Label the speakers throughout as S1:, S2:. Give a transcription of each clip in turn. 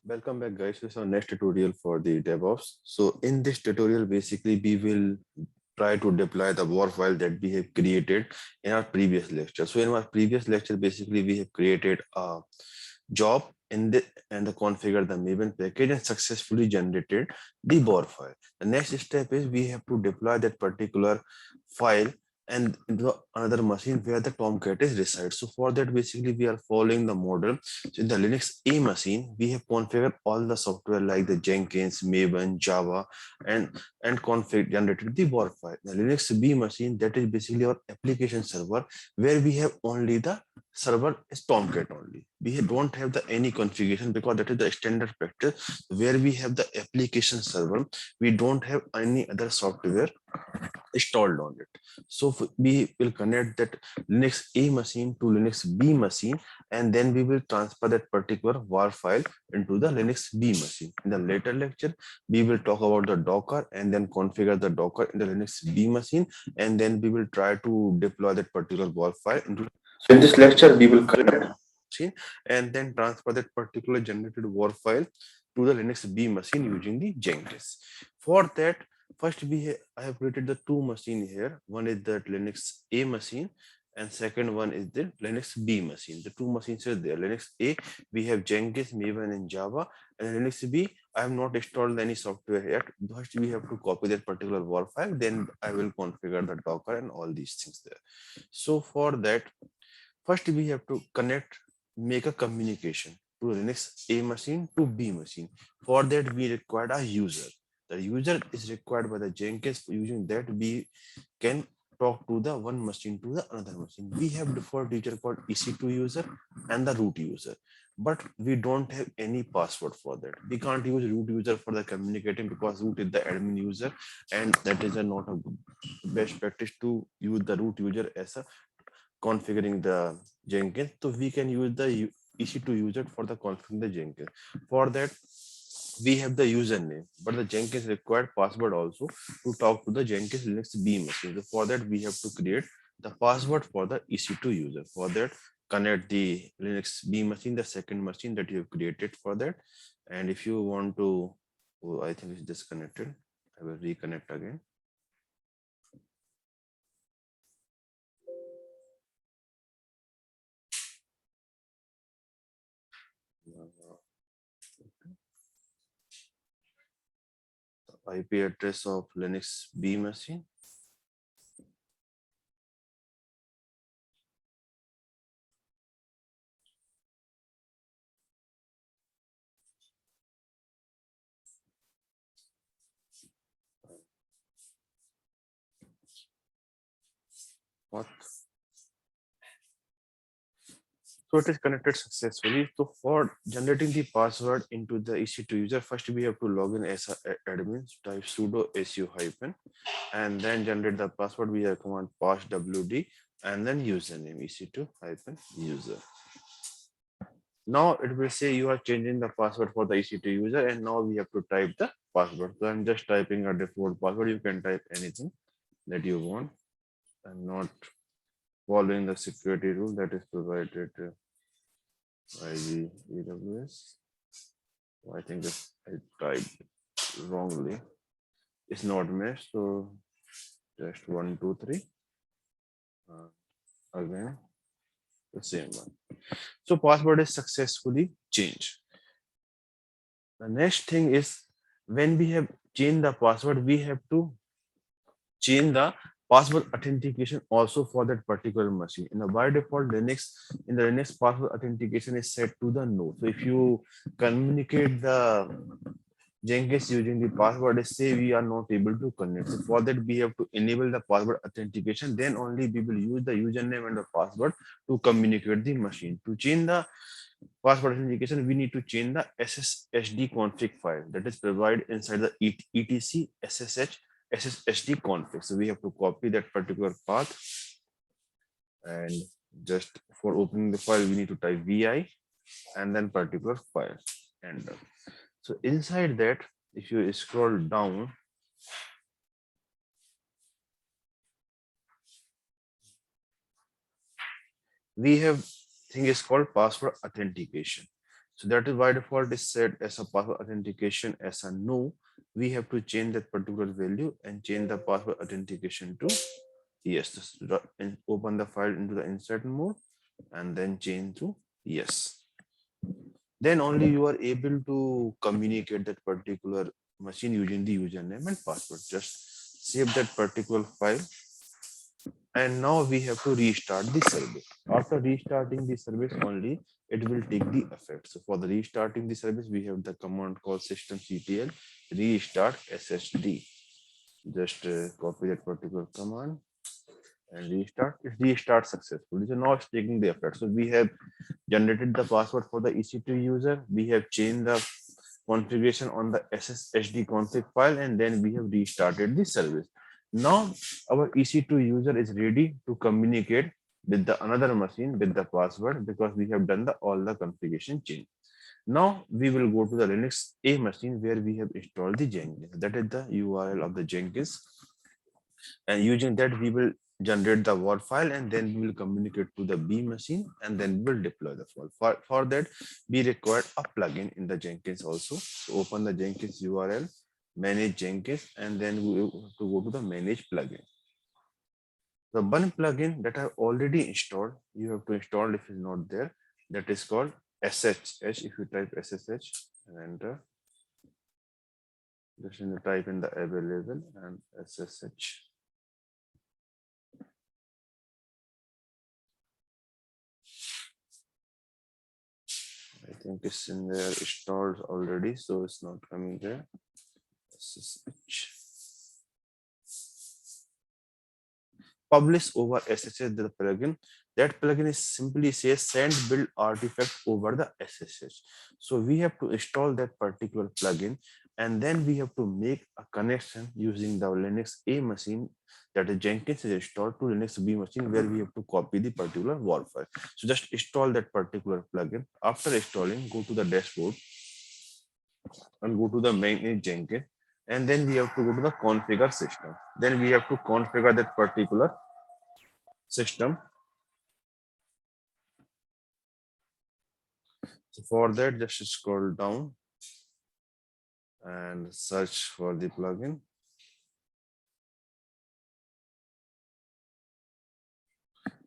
S1: Welcome back, guys. This is our next tutorial for the DevOps. So in this tutorial, basically, we will try to deploy the war file that we have created in our previous lecture. So in our previous lecture, basically, we have created a job in the and the configure the Maven package and successfully generated the war file. The next step is we have to deploy that particular file and into another machine where the Tomcat is resides. So for that, basically, we are following the model. So in the Linux A machine, we have configured all the software like the Jenkins, Maven, Java, and config generated the war file. The Linux B machine, that is basically our application server, where we have only the server is Tomcat only. We don't have the any configuration because that is the standard practice where we have the application server. We don't have any other software installed on it. So we will connect that Linux A machine to Linux B machine, and then we will transfer that particular war file into the Linux B machine. In the later lecture, we will talk about the Docker and then configure the Docker in the Linux B machine, and then we will try to deploy that particular war file into. So in this lecture, we will connect machine and then transfer that particular generated war file to the Linux B machine using the Jenkins. For that, first I have created the two machine here. One is the Linux A machine and second one is the Linux B machine. The two machines are there. Linux A, we have Jenkins, Maven and Java, and Linux B, I have not installed any software yet. First we have to copy that particular war file, then I will configure the Docker and all these things there. So for that, first we have to make a communication to Linux A machine to B machine. For that we require a user. The user is required by the Jenkins. Using that we can talk to the one machine to the another machine. We have default user called EC2 user and the root user, but we don't have any password for that. We can't use root user for the communicating because root is the admin user, and that is not a best practice to use the root user as a configuring the Jenkins. So we can use the EC2 user for the configuring the Jenkins. For that, we have the username, but the Jenkins required password also to talk to the Jenkins Linux B machine. So for that, we have to create the password for the EC2 user. For that, connect the Linux B machine, the second machine that you have created for that. And if you want to, oh, I think it's disconnected. I will reconnect again. IP address of Linux B machine. What? So it is connected successfully. So for generating the password into the EC2 user, first we have to log in as admin, type sudo su hyphen, and then generate the password via command passwd and then username EC2 hyphen user. Now it will say you are changing the password for the EC2 user, and now we have to type the password. So I'm just typing a default password. You can type anything that you want. I'm not following the security rule that is provided by the AWS. I think I typed wrongly. It's not meshed, so just 1, 2, 3. Again, the same one. So password is successfully changed. The next thing is when we have changed the password, we have to change the password authentication also for that particular machine. In the by default Linux, in the Linux password authentication is set to the no. So if you communicate the Jenkins using the password, is say we are not able to connect. So for that we have to enable the password authentication. Then only we will use the username and the password to communicate the machine. To change the password authentication, we need to change the sshd config file that is provided inside the etc sshd config. So we have to copy that particular path, and just for opening the file we need to type vi and then particular file, and so inside that, if you scroll down, we have thing is called password authentication. So that is by default is set as a password authentication as a no. We have to change that particular value and change the password authentication to yes. And open the file into the insert mode and then change to yes. Then only you are able to communicate that particular machine using the username and password. Just save that particular file. And now we have to restart the service. After restarting the service only, it will take the effect. So for the restarting the service, we have the command called systemctl restart sshd. Just copy that particular command and restart. It restarts successfully. So now it's taking the effect. So we have generated the password for the EC2 user. We have changed the configuration on the SSHD config file, and then we have restarted the service. Now our EC2 user is ready to communicate with the another machine with the password because we have done all the configuration change. Now we will go to the Linux A machine where we have installed the Jenkins. That is the URL of the Jenkins. And using that, we will generate the WAR file and then we will communicate to the B machine and then we'll deploy the file. For that, we require a plugin in the Jenkins also. So open the Jenkins URL, manage Jenkins, and then we have to go to the manage plugin. The one plugin that I already installed, you have to install if it's not there. That is called SSH. If you type SSH and enter, just type in the available and SSH. I think it's in there installed already, so it's not coming there. SSH. Publish over SSH the plugin. That plugin is simply says send build artifact over the SSH. So we have to install that particular plugin and then we have to make a connection using the Linux A machine that is Jenkins is installed to Linux B machine where we have to copy the particular WAR file. So just install that particular plugin. After installing, go to the dashboard and go to the main Jenkins, and then we have to go to the configure system. Then we have to configure that particular system. So for that, just scroll down and search for the plugin.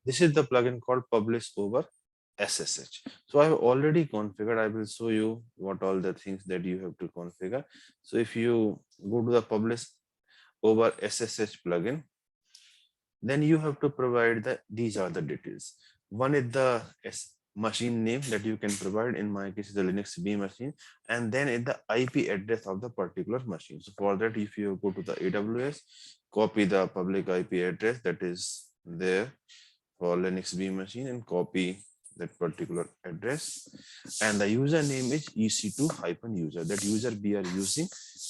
S1: This is the plugin called Publish over SSH. So I have already configured. I will show you what all the things that you have to configure. So if you go to the Publish over SSH plugin, then you have to provide these are the details. One is the machine name that you can provide. In my case, is the Linux B machine, and then is the IP address of the particular machine. So for that, if you go to the AWS, copy the public IP address that is there for Linux B machine and copy that particular address, and the username is EC2-user. That user we are using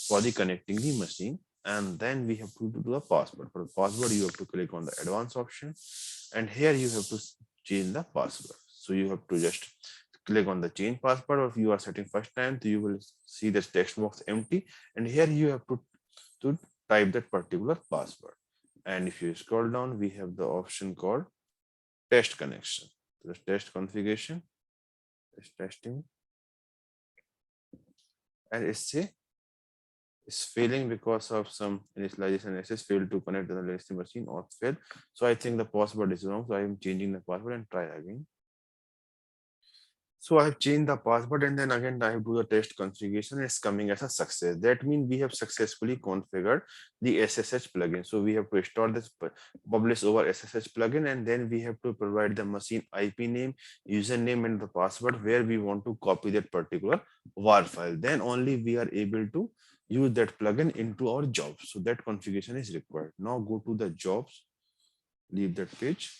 S1: for the connecting the machine. And then we have to do the password. For the password, you have to click on the advanced option, and here you have to change the password. So you have to just click on the change password, or if you are setting first time, so you will see this text box empty, and here you have to type that particular password. And if you scroll down, we have the option called test connection. So the test configuration is testing, and it's failing because of some initialization access failed to connect to the Linux machine or failed. So I think the password is wrong. So I am changing the password and try again. So I have changed the password and then again I have do the test configuration. It's coming as a success. That means we have successfully configured the SSH plugin. So we have to install this publish over SSH plugin, and then we have to provide the machine IP name, username, and the password where we want to copy that particular WAR file. Then only we are able to use that plugin into our jobs. So that configuration is required. Now go to the jobs, leave that page.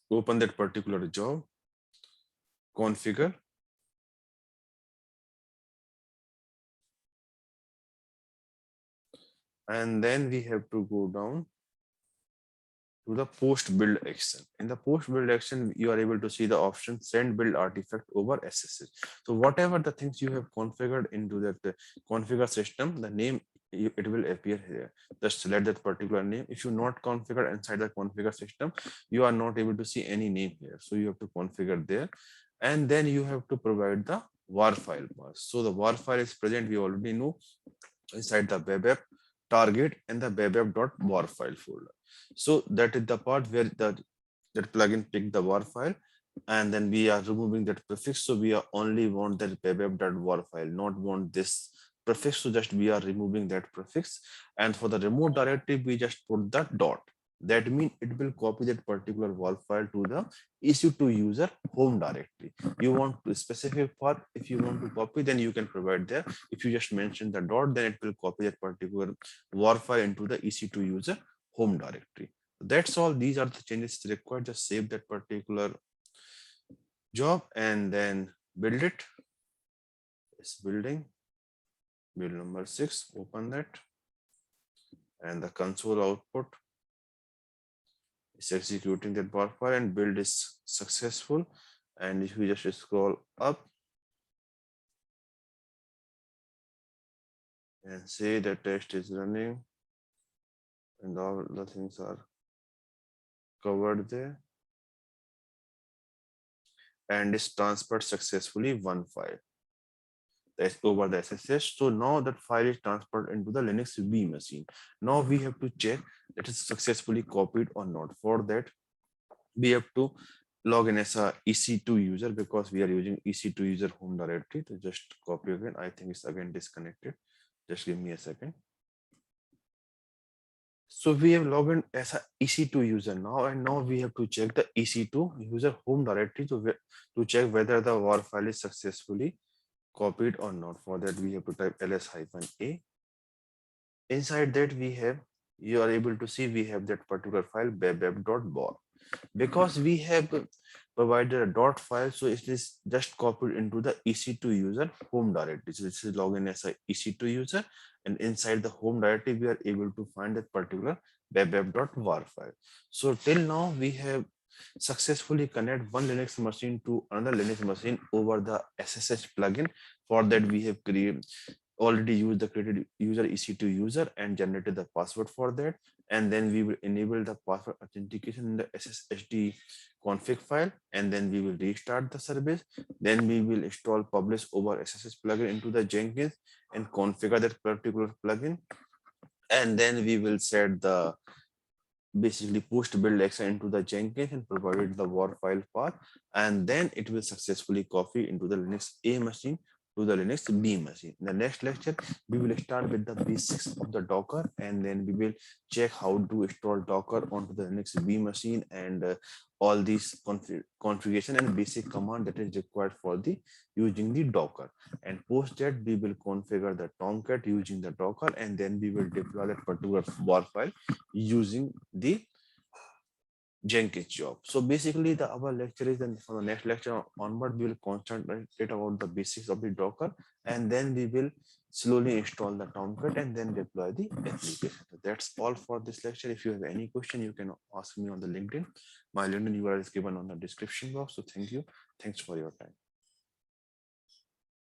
S1: Open that particular job, configure, and then we have to go down to the post build action. In the post build action, you are able to see the option send build artifact over SSH. So whatever the things you have configured into that configure system, the name it will appear here. Just select that particular name. If you not configure inside the configure system, you are not able to see any name here. So you have to configure there, and then you have to provide the var file path. So the var file is present, we already know, inside the web app target and the web app.war file folder. So that is the part where that plugin pick the war file, and then we are removing that prefix. So we are only want that web app.war file, not want this prefix. So just we are removing that prefix, and for the remote directory we just put the dot. That means it will copy that particular war file to the EC2 user home directory. You want to specific part, if you want to copy, then you can provide there. If you just mention the dot, then it will copy that particular war file into the EC2 user home directory. That's all. These are the changes required. Just save that particular job and then build it. It's building. Build number 6. Open that, and the console output is executing that war file, and build is successful. And if we just scroll up and say the test is running and all the things are covered there, and is transferred successfully one file. That's over the SSH. So now that file is transferred into the Linux V machine. Now we have to check that it's successfully copied or not. For that, we have to log in as a EC2 user, because we are using EC2 user home directory. To just copy again, I think it's again disconnected. Just give me a second. So we have logged in as a EC2 user now, and now we have to check the EC2 user home directory to check whether the war file is successfully copied or not. For that, we have to type ls-a. Inside that, you are able to see we have that particular file web-app.war. Because we have provided a dot file, so it is just copied into the EC2 user home directory. So this is login as a EC2 user, and inside the home directory we are able to find that particular web-app.war file. So till now we have successfully connect one Linux machine to another Linux machine over the SSH plugin. For that, we have already used the created user EC2 user and generated the password for that, and then we will enable the password authentication in the SSHD config file, and then we will restart the service. Then we will install publish over SSH plugin into the Jenkins and configure that particular plugin, and then we will set the basically post build action into the Jenkins and provided the war file path, and then it will successfully copy into the Linux A machine to the Linux B machine. In the next lecture, we will start with the basics of the Docker, and then we will check how to install Docker onto the Linux B machine, and all these configuration and basic command that is required for the using the Docker. And post that, we will configure the Tomcat using the Docker, and then we will deploy that particular war file using the Jenkins job. So basically our lecture is, then for the next lecture onward, we will concentrate about the basics of the Docker, and then we will slowly install the Tomcat and then deploy the application. So that's all for this lecture. If you have any question, you can ask me on the LinkedIn. My LinkedIn URL is given on the description box. So thank you. Thanks for your time.